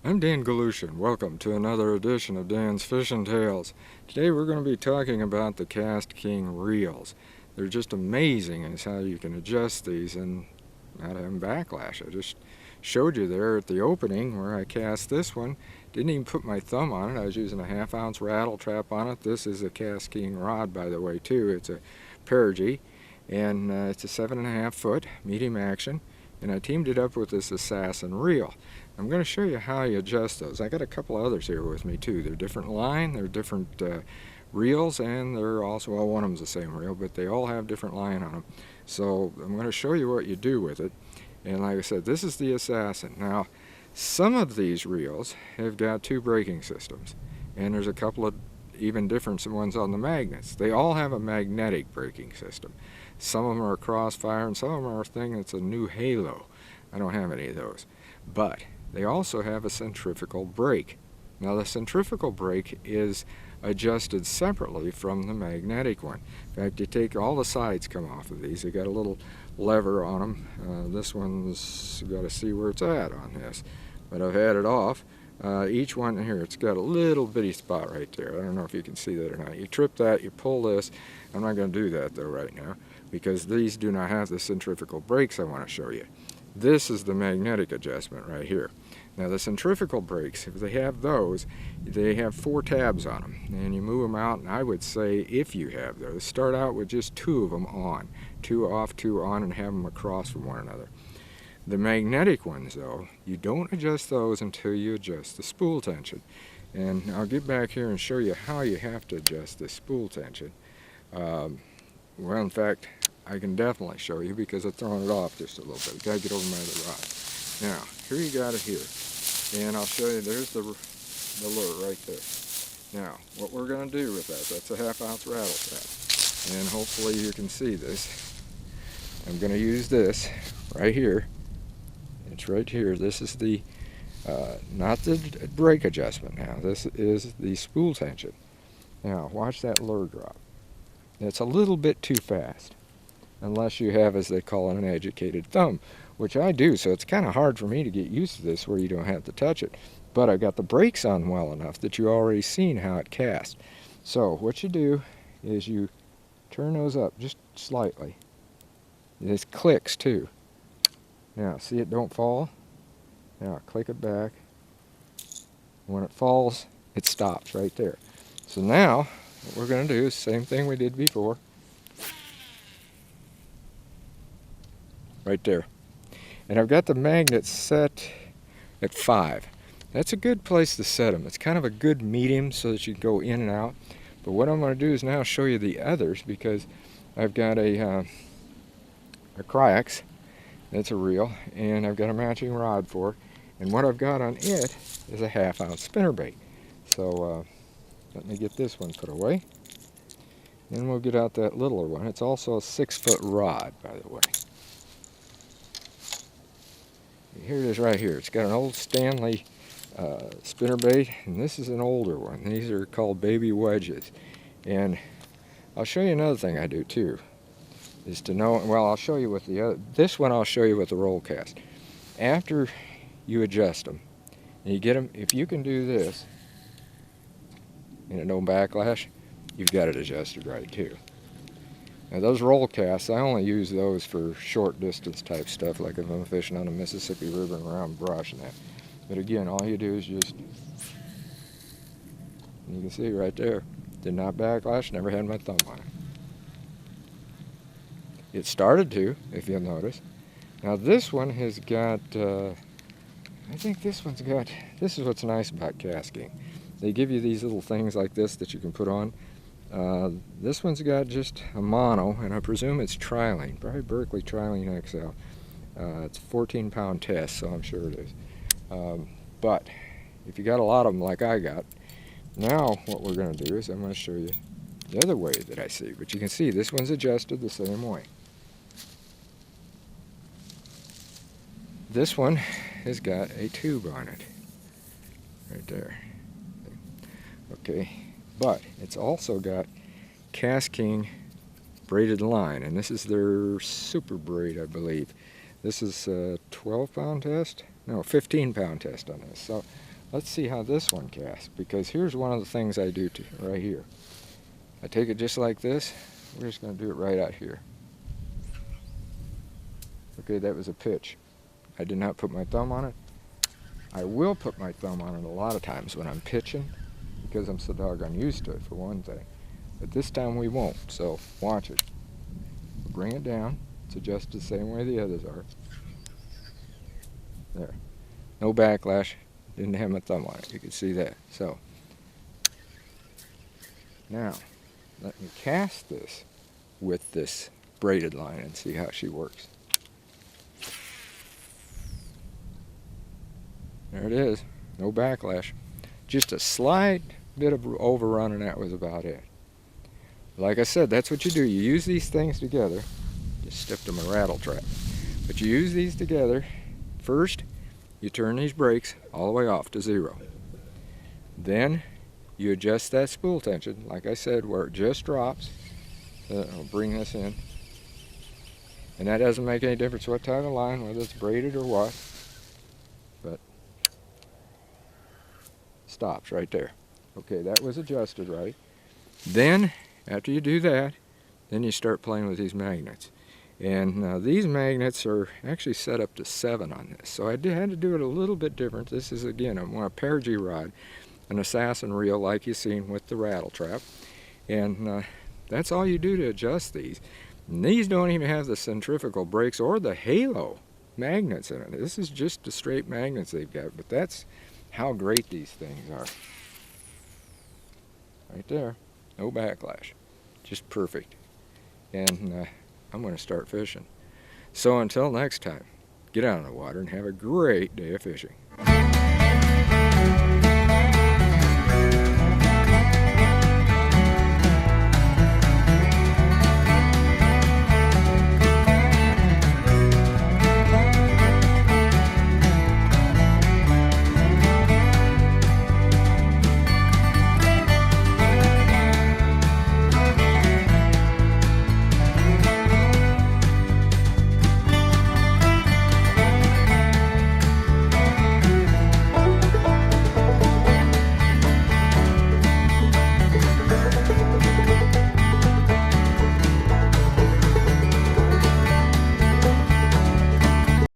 I'm Dan Galushin. Welcome to another edition of Dan's Fishing Tales. Today we're going to be talking about the KastKing reels. They're just amazing as how you can adjust these and not have them backlash. I just showed you there at the opening where I cast this one. Didn't even put my thumb on it. I was using a 1/2 ounce rattle trap on it. This is a KastKing rod, by the way, too. It's a Perigee, and it's a 7.5 foot medium action. And I teamed it up with this Assassin reel. I'm going to show you how you adjust those. I got a couple others here with me too. They're different line, they're different reels, and they're also, well, one of them's the same reel, but they all have different line on them. So I'm going to show you what you do with it. And like I said, this is the Assassin. Now, some of these reels have got 2 braking systems, and there's a couple of even different ones on the magnets. They all have a magnetic braking system. Some of them are crossfire, and some of them are a thing that's a new halo. I don't have any of those. But they also have a centrifugal brake. Now the centrifugal brake is adjusted separately from the magnetic one. In fact, you take all the sides come off of these. They got a little lever on them. This one's got to see where it's at on this, but I've had it off. Each one here, it's got a little bitty spot right there. I don't know if you can see that or not. You trip that, you pull this. I'm not going to do that though right now, because these do not have the centrifugal brakes I want to show you. This is the magnetic adjustment right here. Now the centrifugal brakes, if they have those, they have 4 tabs on them, and you move them out, and I would say if you have those, start out with just 2 of them on. 2 off, 2 on, and have them across from one another. The magnetic ones though, you don't adjust those until you adjust the spool tension. And I'll get back here and show you how you have to adjust the spool tension. Well, in fact, I can definitely show you because I've thrown it off just a little bit. Gotta get over my other rod. Now, here you got it here. And I'll show you, there's the lure right there. Now, what we're gonna do with that's a 1/2 ounce rattle trap. And hopefully you can see this. I'm gonna use this right here. It's right here. This is the, not the brake adjustment now. This is the spool tension. Now, watch that lure drop. It's a little bit too fast, unless you have, as they call it, an educated thumb, which I do, so it's kind of hard for me to get used to this where you don't have to touch it. But I got the brakes on well enough that you already seen how it casts. So what you do is you turn those up just slightly. This clicks too. Now, see it don't fall? Now, click it back. When it falls, it stops right there. So now, what we're going to do is the same thing we did before. Right there. And I've got the magnets set at 5. That's a good place to set them. It's kind of a good medium so that you can go in and out. But what I'm going to do is now show you the others, because I've got a Crixus. That's a reel, and I've got a matching rod for it. And what I've got on it is a 1/2 ounce spinnerbait. So let me get this one put away. Then we'll get out that littler one. It's also a 6 foot rod, by the way. Here it is right here. It's got an old Stanley spinnerbait, and this is an older one. These are called baby wedges. And I'll show you another thing I do too. Is to know, well, I'll show you with the other, this one I'll show you with the roll cast. After you adjust them, and you get them, if you can do this, and it don't backlash, you've got it adjusted right too. Now those roll casts, I only use those for short distance type stuff, like if I'm fishing on the Mississippi River and around brush and that. But again, all you do is just, you can see right there, did not backlash, never had my thumb on it. It started to, if you'll notice. Now this one has got, I think this one's got, this is what's nice about KastKing. They give you these little things like this that you can put on. This one's got just a mono, and I presume it's trilene, probably Berkeley Trilene XL. It's a 14-pound test, so I'm sure it is. But if you got a lot of them like I got, now what we're going to do is I'm going to show you the other way that I see. But you can see this one's adjusted the same way. This one has got a tube on it, right there. Okay, but it's also got KastKing braided line, and this is their super braid, I believe. This is a 12-pound test? No, 15-pound test on this. So let's see how this one casts, because here's one of the things I do right here. I take it just like this. We're just going to do it right out here. Okay, that was a pitch. I did not put my thumb on it. I will put my thumb on it a lot of times when I'm pitching, because I'm so doggone used to it, for one thing. But this time we won't, so watch it. Bring it down. It's adjusted the same way the others are. There. No backlash. Didn't have my thumb on it. You can see that. So, now, let me cast this with this braided line and see how she works. There it is. No backlash. Just a slight bit of overrun, and that was about it. Like I said, that's what you do. You use these things together. Just stepped on my rattle trap. But you use these together. First, you turn these brakes all the way off to 0. Then, you adjust that spool tension, like I said, where it just drops. I'll bring this in. And that doesn't make any difference what type of line, whether it's braided or what. But, stops right there. Okay, that was adjusted right. Then, after you do that, then you start playing with these magnets. And these magnets are actually set up to 7 on this. So I had to do it a little bit different. This is, again, I'm on a Perigee rod, an Assassin reel like you've seen with the rattle trap. And that's all you do to adjust these. And these don't even have the centrifugal brakes or the halo magnets in it. This is just the straight magnets they've got. But that's how great these things are. Right there. No backlash. Just perfect. And I'm going to start fishing. So until next time, get out on the water and have a great day of fishing.